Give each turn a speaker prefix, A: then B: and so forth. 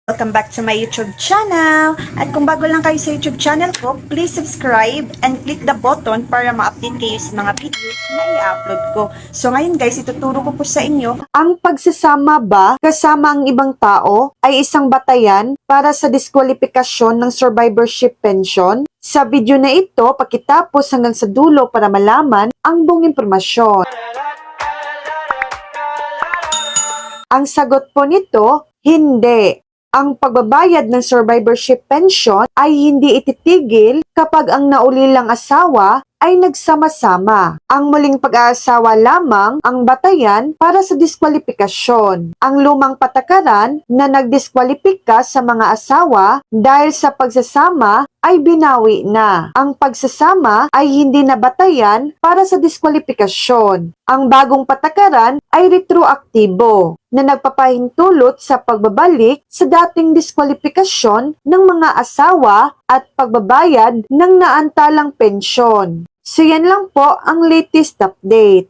A: Welcome back to my YouTube channel. At kung bago lang kayo sa YouTube channel ko, please subscribe and click the button para ma-update kayo sa mga videos na i-upload ko. So ngayon guys, ituturo ko po sa inyo. Ang pagsasama ba kasama ang ibang tao ay isang batayan para sa diskwalifikasyon ng survivorship pension? Sa video na ito, pakitapos hanggang sa dulo para malaman ang buong impormasyon. Ang sagot po nito, hindi. Ang pagbabayad ng survivorship pension ay hindi ititigil kapag ang naulilang asawa ay nagsama-sama. Ang muling pag-aasawa lamang ang batayan para sa diskwalifikasyon. Ang lumang patakaran na nagdiskwalipika sa mga asawa dahil sa pagsasama ay binawi na. Ang pagsasama ay hindi na batayan para sa diskwalifikasyon. Ang bagong patakaran ay retroaktibo na nagpapahintulot sa pagbabalik sa dating diskwalifikasyon ng mga asawa at pagbabayad ng naantalang pensyon. So yan lang po ang latest update.